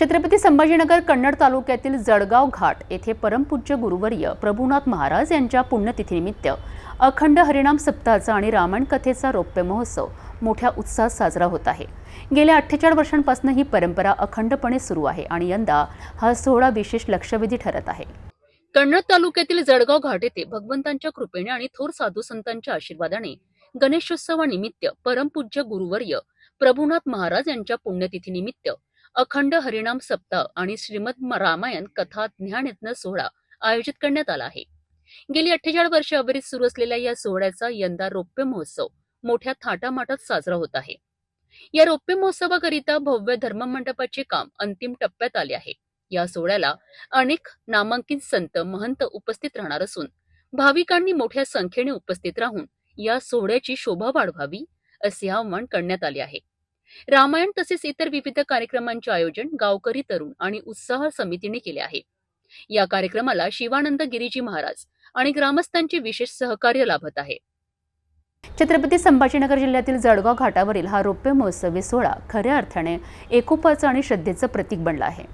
छत्रपती संभाजीनगर कन्नड तालुक्यातील जळगाव घाट येथे परमपूज्य गुरुवर्य प्रभुनाथ महाराज यांच्या पुण्यतिथीनिमित्त अखंड हरिनाम सप्ताहाचा आणि रामायण कथेचा रौप्य महोत्सव मोठ्या उत्साहात साजरा होत आहे। गेल्या 48 वर्षांपासून ही परंपरा अखंडपणे सुरू आहे आणि यंदा हा सोहळा विशेष लक्षवेधी ठरत आहे। कन्नड तालुक्यातील जळगाव घाट येथे भगवंतांच्या कृपेने आणि थोर साधू संतांच्या आशीर्वादाने गणेशोत्सवानिमित्त परमपूज्य गुरुवर्य प्रभुनाथ महाराज यांच्या पुण्यतिथीनिमित्त अखंड हरिनाम सप्ताह आणि श्रीमद रामायण कथा ज्ञानयज्ञ सोहळा आयोजित करण्यात आला आहे। गेली 48 वर्षे अविरत सुरू असलेल्या या सोहळ्याचा यंदा रौप्य महोत्सव मोठ्या थाटामाटात साजरा होत आहे। या रौप्य महोत्सवाकरिता भव्य धर्ममंडपाचे काम अंतिम टप्प्यात आले आहे। या सोहळ्याला अनेक नामांकित संत महंत उपस्थित राहणार असून भाविकांनी मोठ्या संख्येने उपस्थित राहून या सोहळ्याची शोभा वाढवावी असे आवाहन करण्यात आले आहे। रामायण तसेच इतर विविध कार्यक्रमांचे आयोजन गावकरी तरुण आणि उत्साह समितीने केले आहे। या कार्यक्रमाला शिवानंद गिरीजी महाराज आणि ग्रामस्थांचे विशेष सहकार्य लाभत आहे। छत्रपती संभाजीनगर जिल्ह्यातील जळगाव घाटावरील हा रौप्य महोत्सवी सोहळा खऱ्या अर्थाने एकोपाचं आणि श्रद्धेचं प्रतीक बनला आहे।